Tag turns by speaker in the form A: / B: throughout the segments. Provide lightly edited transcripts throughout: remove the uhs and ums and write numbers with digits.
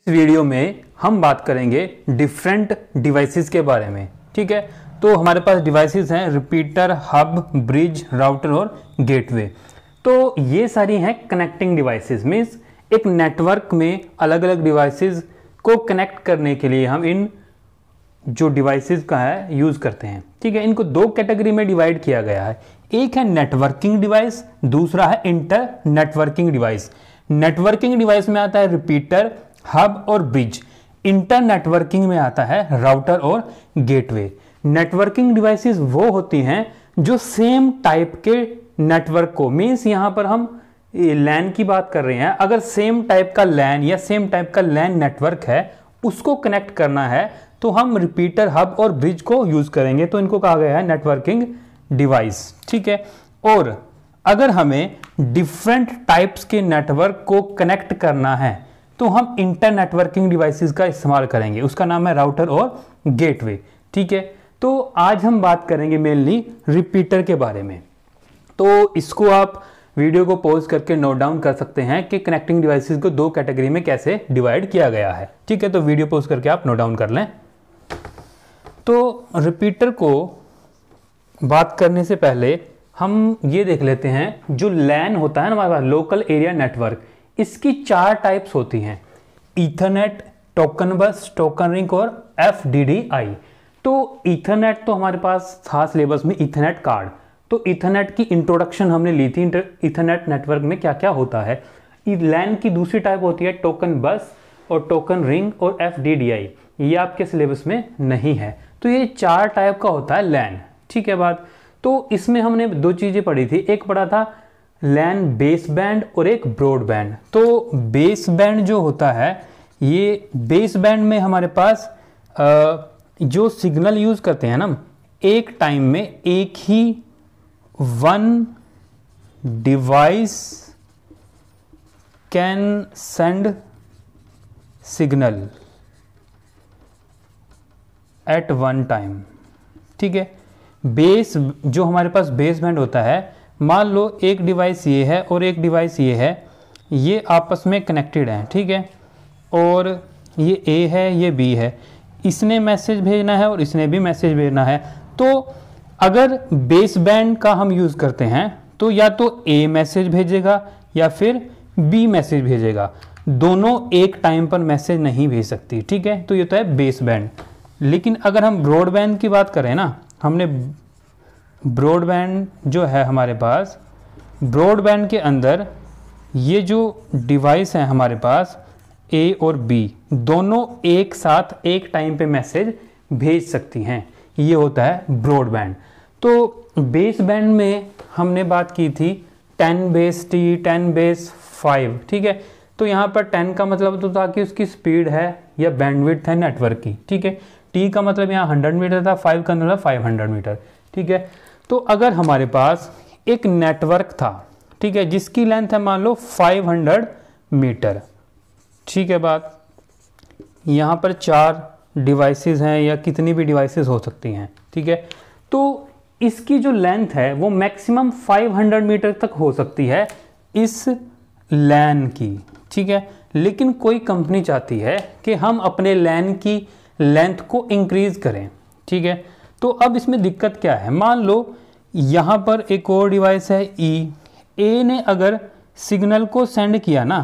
A: इस वीडियो में हम बात करेंगे डिफरेंट डिवाइसेस के बारे में। ठीक है, तो हमारे पास डिवाइसेस हैं रिपीटर, हब, ब्रिज, राउटर और गेटवे। तो ये सारी हैं कनेक्टिंग डिवाइसेस। मीन्स एक नेटवर्क में अलग अलग डिवाइसेस को कनेक्ट करने के लिए हम इन जो डिवाइसेस का है यूज़ करते हैं। ठीक है, इनको दो कैटेगरी में डिवाइड किया गया है। एक है नेटवर्किंग डिवाइस, दूसरा है inter networking device. Networking device में आता है रिपीटर, हब और ब्रिज। इंटर नेटवर्किंग में आता है राउटर और गेटवे। नेटवर्किंग डिवाइसेस वो होती हैं जो सेम टाइप के नेटवर्क को, मीन्स यहां पर हम लैन की बात कर रहे हैं, अगर सेम टाइप का लैन या सेम टाइप का लैन नेटवर्क है उसको कनेक्ट करना है तो हम रिपीटर, हब और ब्रिज को यूज करेंगे। तो इनको कहा गया है नेटवर्किंग डिवाइस। ठीक है, और अगर हमें डिफरेंट टाइप्स के नेटवर्क को कनेक्ट करना है तो हम इंटर नेटवर्किंग डिवाइसेस का इस्तेमाल करेंगे, उसका नाम है राउटर और गेटवे। ठीक है, तो आज हम बात करेंगे मेनली रिपीटर के बारे में। तो इसको आप वीडियो को पॉज करके नोट डाउन कर सकते हैं कि कनेक्टिंग डिवाइसेस को दो कैटेगरी में कैसे डिवाइड किया गया है। ठीक है, तो वीडियो पॉज करके आप नोट डाउन कर लें। तो रिपीटर को बात करने से पहले हम ये देख लेते हैं, जो लैन होता है ना हमारे पास, लोकल एरिया नेटवर्क, इसकी चार टाइप्स होती हैं: ईथरनेट, टोकन बस, टोकन रिंग और FDDI। तो ईथरनेट तो हमारे पास था सिलेबस में, ईथरनेट कार्ड। तो ईथरनेट की इंट्रोडक्शन हमने ली थी, ईथरनेट नेटवर्क में क्या क्या होता है। लैन की दूसरी टाइप होती है टोकन बस और टोकन रिंग और FDDI। ये आपके सिलेबस में नहीं है। तो ये चार टाइप का होता है लैन। ठीक है बात। तो इसमें हमने दो चीजें पढ़ी थी, एक पढ़ा था लैन बेस बैंड और एक ब्रॉड बैंड। तो बेस बैंड जो होता है, ये बेस बैंड में हमारे पास जो सिग्नल यूज करते हैं ना, एक टाइम में एक ही one device can send signal at one time. ठीक है, बेस जो हमारे पास बेस बैंड होता है, मान लो एक डिवाइस ये है और एक डिवाइस ये है, ये आपस में कनेक्टेड हैं। ठीक है, और ये A है, ये B है, इसने मैसेज भेजना है और इसने भी मैसेज भेजना है। तो अगर बेस बैंड का हम यूज़ करते हैं तो या तो A मैसेज भेजेगा या फिर B मैसेज भेजेगा, दोनों एक टाइम पर मैसेज नहीं भेज सकती। ठीक है, तो ये तो है बेस बैंड। लेकिन अगर हम ब्रॉडबैंड की बात करें ना, हमने ब्रॉडबैंड जो है हमारे पास, ब्रॉडबैंड के अंदर ये जो डिवाइस है हमारे पास, A और B दोनों एक साथ एक टाइम पे मैसेज भेज सकती हैं, ये होता है ब्रॉडबैंड। तो बेस बैंड में हमने बात की थी 10 T 10 5। ठीक है, तो यहाँ पर 10 का मतलब तो था कि उसकी स्पीड है या बैंडविड्थ है नेटवर्क की। ठीक है, T का मतलब यहाँ 100 मीटर था, 5 का मतलब 500 मीटर। ठीक है, तो अगर हमारे पास एक नेटवर्क था, ठीक है, जिसकी लेंथ है मान लो 500 मीटर। ठीक है बात, यहाँ पर 4 डिवाइसेस हैं या कितनी भी डिवाइसेस हो सकती हैं। ठीक है, तो इसकी जो लेंथ है वो मैक्सिमम 500 मीटर तक हो सकती है इस लैन की। ठीक है, लेकिन कोई कंपनी चाहती है कि हम अपने लैन की लेंथ को इंक्रीज करें। ठीक है, तो अब इसमें दिक्कत क्या है, मान लो यहाँ पर एक और डिवाइस है A ने अगर सिग्नल को सेंड किया ना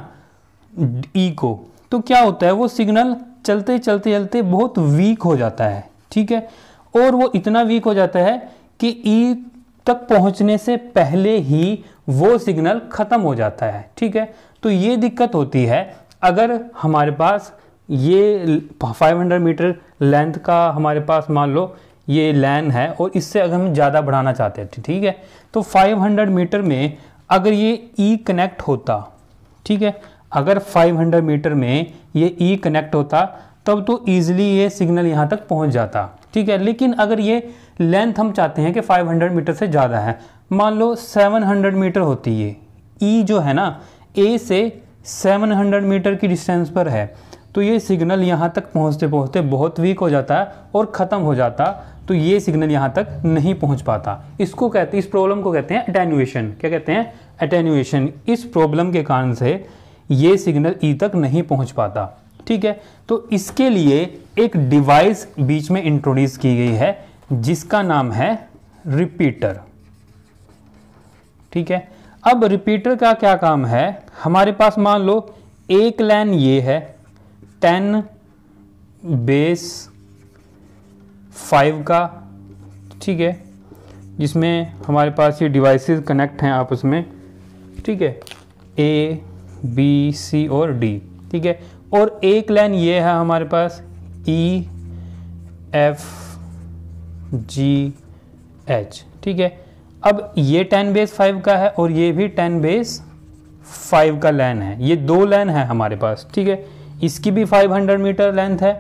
A: E को, तो क्या होता है, वो सिग्नल चलते चलते चलते बहुत वीक हो जाता है। ठीक है, और वो इतना वीक हो जाता है कि E तक पहुंचने से पहले ही वो सिग्नल खत्म हो जाता है। ठीक है, तो ये दिक्कत होती है अगर हमारे पास ये 500 मीटर लेंथ का हमारे पास मान लो ये लैन है और इससे अगर हम ज़्यादा बढ़ाना चाहते हैं, ठीक है, तो 500 मीटर में अगर ये E कनेक्ट होता, ठीक है, अगर 500 मीटर में ये E कनेक्ट होता तब तो ईजिली ये सिग्नल यहाँ तक पहुँच जाता। ठीक है, लेकिन अगर ये लेंथ हम चाहते हैं कि 500 मीटर से ज़्यादा है, मान लो 700 मीटर होती है, E जो है ना A से 700 मीटर की डिस्टेंस पर है, तो ये सिग्नल यहाँ तक पहुँचते पहुँचते बहुत वीक हो जाता है और ख़त्म हो जाता, तो ये सिग्नल यहाँ तक नहीं पहुँच पाता। इसको कहते हैं, इस प्रॉब्लम को कहते हैं एटेन्यूएशन। क्या कहते हैं? एटेन्यूएशन। इस प्रॉब्लम के कारण से ये सिग्नल ई तक नहीं पहुँच पाता। ठीक है। तो इसके लिए एक डिवाइस बीच में इंट्रोड्यूस की गई है जिसका नाम है रिपीटर, ठीक है। अब रिपीटर का क्या काम है, हमारे पास मान लो एक लाइन ये है 10 बेस 5 का, ठीक है, जिसमें हमारे पास ये डिवाइसेस कनेक्ट हैं आपस में, ठीक है, A B C और D, ठीक है। और एक लाइन ये है हमारे पास E F G H, ठीक है। अब ये 10 बेस 5 का है और ये भी 10 बेस 5 का लाइन है, ये दो लाइन है हमारे पास, ठीक है। इसकी भी 500 मीटर लेंथ है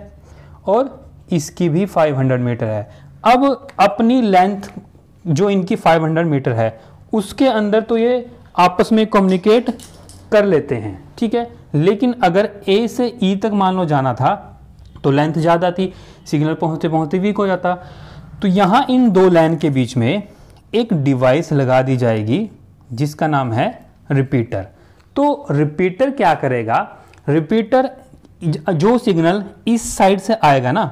A: और इसकी भी 500 मीटर है। अब अपनी लेंथ जो इनकी 500 मीटर है उसके अंदर तो ये आपस में कम्युनिकेट कर लेते हैं, ठीक है। लेकिन अगर A से E तक मान लो जाना था तो लेंथ ज़्यादा थी, सिग्नल पहुँचते पहुँचते वीक हो जाता। तो यहाँ इन दो लाइन के बीच में एक डिवाइस लगा दी जाएगी जिसका नाम है रिपीटर। तो रिपीटर क्या करेगा, रिपीटर जो सिग्नल इस साइड से आएगा ना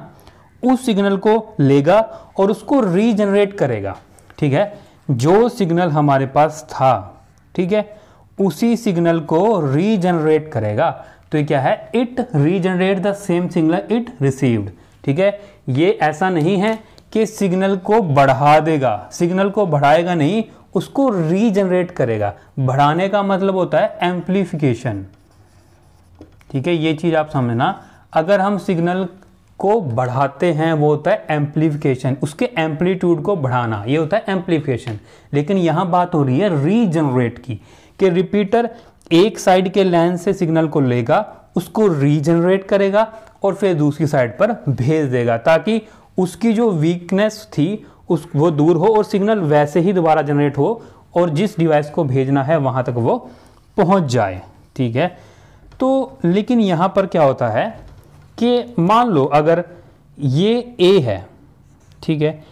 A: उस सिग्नल को लेगा और उसको रीजनरेट करेगा, ठीक है। जो सिग्नल हमारे पास था, ठीक है, उसी सिग्नल को रीजनरेट करेगा। तो ये क्या है, it regenerate the same signal it received, ठीक है। ये ऐसा नहीं है कि सिग्नल को बढ़ा देगा, सिग्नल को बढ़ाएगा नहीं, उसको रीजनरेट करेगा। बढ़ाने का मतलब होता है एम्प्लीफिकेशन, ठीक है, ये चीज आप समझना। अगर हम सिग्नल को बढ़ाते हैं वो होता है एम्प्लीफिकेशन, उसके एम्पलीट्यूड को बढ़ाना, ये होता है एम्प्लीफिकेशन। लेकिन यहां बात हो रही है रीजनरेट की, कि रिपीटर एक साइड के लाइन से सिग्नल को लेगा, उसको रीजनरेट करेगा और फिर दूसरी साइड पर भेज देगा, ताकि उसकी जो वीकनेस थी वो दूर हो और सिग्नल वैसे ही दोबारा जनरेट हो और जिस डिवाइस को भेजना है वहां तक वो पहुंच जाए, ठीक है। तो लेकिन यहां पर क्या होता है कि मान लो अगर ये A है, ठीक है,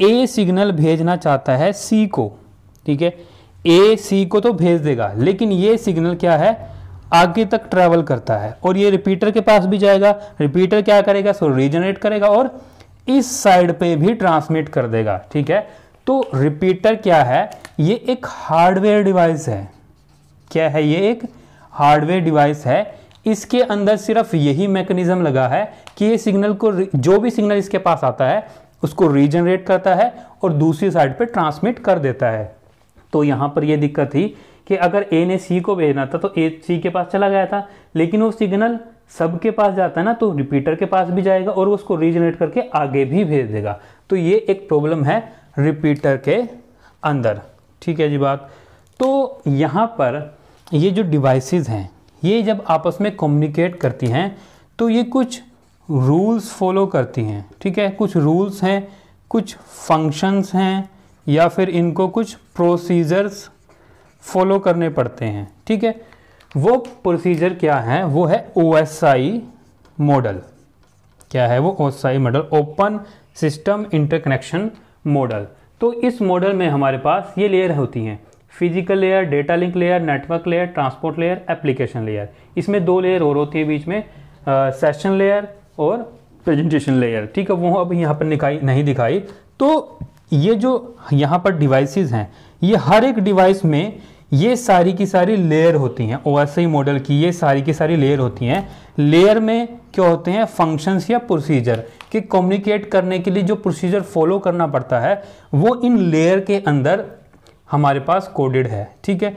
A: A सिग्नल भेजना चाहता है C को, ठीक है, A C को तो भेज देगा, लेकिन ये सिग्नल क्या है, आगे तक ट्रैवल करता है और ये रिपीटर के पास भी जाएगा। रिपीटर क्या करेगा, सो रीजनरेट करेगा और इस साइड पे भी ट्रांसमिट कर देगा, ठीक है। तो रिपीटर क्या है, ये एक हार्डवेयर डिवाइस है। क्या है, ये एक हार्डवेयर डिवाइस है। इसके अंदर सिर्फ यही मैकेनिज्म लगा है कि ये सिग्नल को, जो भी सिग्नल इसके पास आता है उसको रीजनरेट करता है और दूसरी साइड पे ट्रांसमिट कर देता है। तो यहाँ पर ये दिक्कत थी कि अगर A ने C को भेजना था तो A C के पास चला गया था, लेकिन वो सिग्नल सबके पास जाता है ना, तो रिपीटर के पास भी जाएगा और उसको रीजनरेट करके आगे भी भेज देगा। तो ये एक प्रॉब्लम है रिपीटर के अंदर, ठीक है जी बात। तो यहाँ पर ये जो डिवाइसेस हैं ये जब आपस में कम्युनिकेट करती हैं तो ये कुछ रूल्स फॉलो करती हैं, ठीक है। कुछ रूल्स हैं, कुछ फंक्शंस हैं, या फिर इनको कुछ प्रोसीजर्स फॉलो करने पड़ते हैं, ठीक है। वो प्रोसीजर क्या है, वो है OSI मॉडल। क्या है वो, OSI model, open system interconnection model. तो इस मॉडल में हमारे पास ये लेयर होती हैं, physical layer, data link layer, network layer, transport layer, application layer. इसमें दो लेयर और होती है बीच में, सेशन लेयर और प्रेजेंटेशन लेयर, ठीक है। वो अब यहाँ पर नहीं दिखाई। तो ये जो यहाँ पर डिवाइसेस हैं, ये हर एक डिवाइस में ये सारी की सारी लेयर होती हैं। OSI मॉडल की ये सारी की सारी लेयर होती हैं। लेयर में क्या होते हैं, फंक्शंस या प्रोसीजर कि कम्युनिकेट करने के लिए जो प्रोसीजर फॉलो करना पड़ता है वो इन लेयर के अंदर हमारे पास कोडेड है, ठीक है।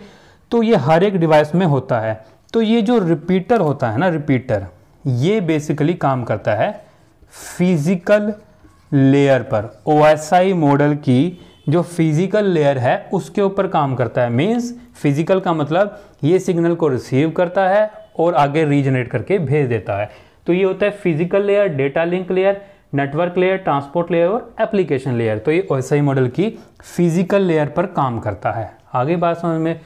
A: तो ये हर एक डिवाइस में होता है। तो ये जो रिपीटर होता है ना, रिपीटर ये बेसिकली काम करता है फिजिकल लेयर पर। OSI मॉडल की जो फिजिकल लेयर है उसके ऊपर काम करता है। मींस फिजिकल का मतलब ये सिग्नल को रिसीव करता है और आगे रीजनरेट करके भेज देता है। तो ये होता है physical layer, data link layer, network layer, transport layer और एप्लीकेशन लेयर। तो ये OSI मॉडल की फिजिकल लेयर पर काम करता है। आगे बात समझ में।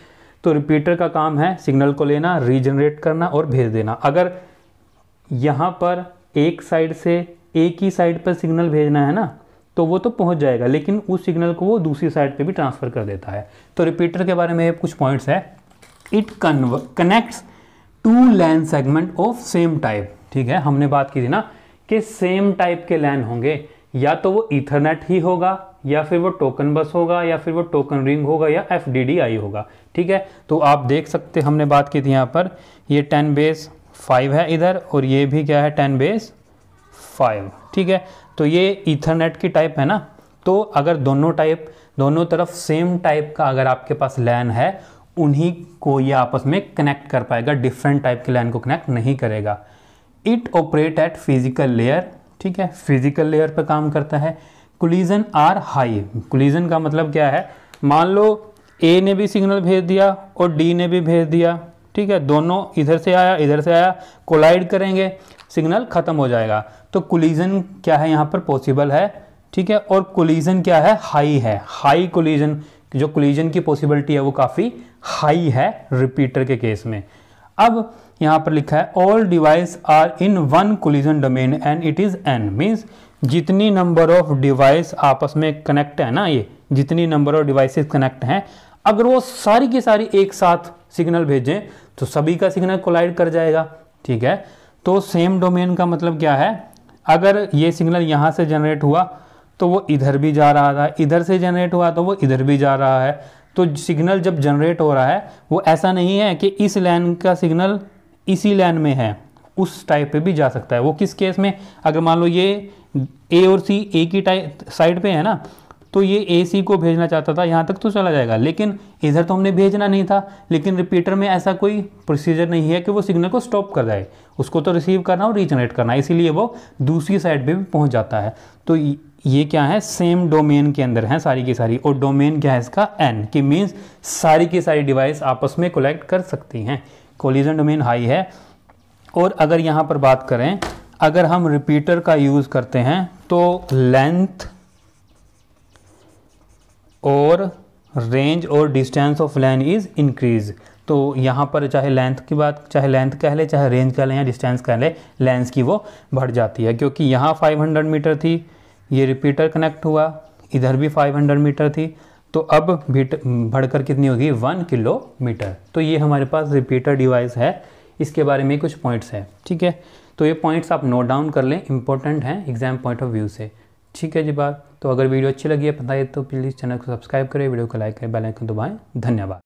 A: तो रिपीटर का काम है सिग्नल को लेना, रीजनरेट करना और भेज देना। अगर यहाँ पर एक साइड से एक ही साइड पर सिग्नल भेजना है ना, तो वो तो पहुंच जाएगा, लेकिन उस सिग्नल को वो दूसरी साइड पे भी ट्रांसफर कर देता है। तो रिपीटर के बारे में कुछ पॉइंट्स है। It connects to line segment of same type, ठीक है, हमने बात की थी ना कि सेम टाइप के लैन होंगे, या तो वो ईथरनेट ही होगा, या फिर वो टोकन बस होगा, या फिर वो टोकन रिंग होगा, या FDDI होगा। ठीक है, तो आप देख सकते, हमने बात की थी यहाँ पर, ये 10⁻5 है इधर, और ये भी क्या है 10⁻5। ठीक है, तो ये ईथरनेट की टाइप है ना, तो अगर दोनों तरफ सेम टाइप का अगर आपके पास लैन है, उन्हीं को ये आपस में कनेक्ट कर पाएगा, डिफरेंट टाइप के लैन को कनेक्ट नहीं करेगा। It operate at physical layer, ठीक है, फिजिकल लेयर पर काम करता है। कोलिजन आर हाई, कोलिजन का मतलब क्या है, मान लो ए ने भी सिग्नल भेज दिया और डी ने भी भेज दिया, ठीक है, दोनों इधर से आया, कोलाइड करेंगे, सिग्नल खत्म हो जाएगा। तो कोलिजन क्या है यहाँ पर पॉसिबल है, ठीक है, और कोलिजन क्या है, हाई है, हाई कोलिजन, जो कोलिजन की पॉसिबिलिटी है वो काफ़ी हाई है रिपीटर के केस में। अब यहाँ पर लिखा है all device are in one collision domain and it is n, means जितनी नंबर ऑफ डिवाइस आपस में कनेक्ट है ना, ये जितनी नंबर ऑफ डिवाइसेस कनेक्ट हैं, अगर वो सारी की सारी एक साथ सिग्नल भेजें तो सभी का सिग्नल कोलाइड कर जाएगा। ठीक है, तो सेम डोमेन का मतलब क्या है, अगर ये सिग्नल यहाँ से जनरेट हुआ तो वो इधर भी जा रहा था, इधर से जनरेट हुआ तो वो इधर भी जा रहा है। तो सिग्नल जब जनरेट हो रहा है वो ऐसा नहीं है कि इस लैन का सिग्नल इसी लैन में है, उस टाइप पे भी जा सकता है। वो किस केस में, अगर मान लो ये ए और सी एक ही साइड पे है ना, तो ये ए सी को भेजना चाहता था यहाँ तक तो चला जाएगा, लेकिन इधर तो हमने भेजना नहीं था। लेकिन रिपीटर में ऐसा कोई प्रोसीजर नहीं है कि वो सिग्नल को स्टॉप कर जाए, उसको तो रिसीव करना और रीजनरेट करना, इसीलिए वो दूसरी साइड पे भी पहुँच जाता है। तो ये क्या है, सेम डोमेन के अंदर है सारी की सारी, और डोमेन क्या है इसका n, कि मीन्स सारी की सारी डिवाइस आपस में कलेक्ट कर सकती हैं, कोलिजन डोमेन हाई है। और अगर यहाँ पर बात करें, अगर हम रिपीटर का यूज़ करते हैं तो लेंथ और रेंज और distance of LAN is increase. तो यहाँ पर चाहे लेंथ की बात, चाहे लेंथ कह ले, चाहे रेंज कह लें या डिस्टेंस कह ले, लेंथ की वो बढ़ जाती है, क्योंकि यहाँ 500 मीटर थी, ये रिपीटर कनेक्ट हुआ, इधर भी 500 मीटर थी, तो अब बढ़कर कितनी होगी 1 किलोमीटर। तो ये हमारे पास रिपीटर डिवाइस है, इसके बारे में कुछ पॉइंट्स है। ठीक है, तो ये पॉइंट्स आप नोट डाउन कर लें, इंपॉर्टेंट हैं एग्जाम पॉइंट ऑफ व्यू से। ठीक है जी बात, तो अगर वीडियो अच्छी लगी है पता है तो प्लीज़ चैनल को सब्सक्राइब करें, वीडियो को लाइक करें, बेल आइकन दबाएं। धन्यवाद।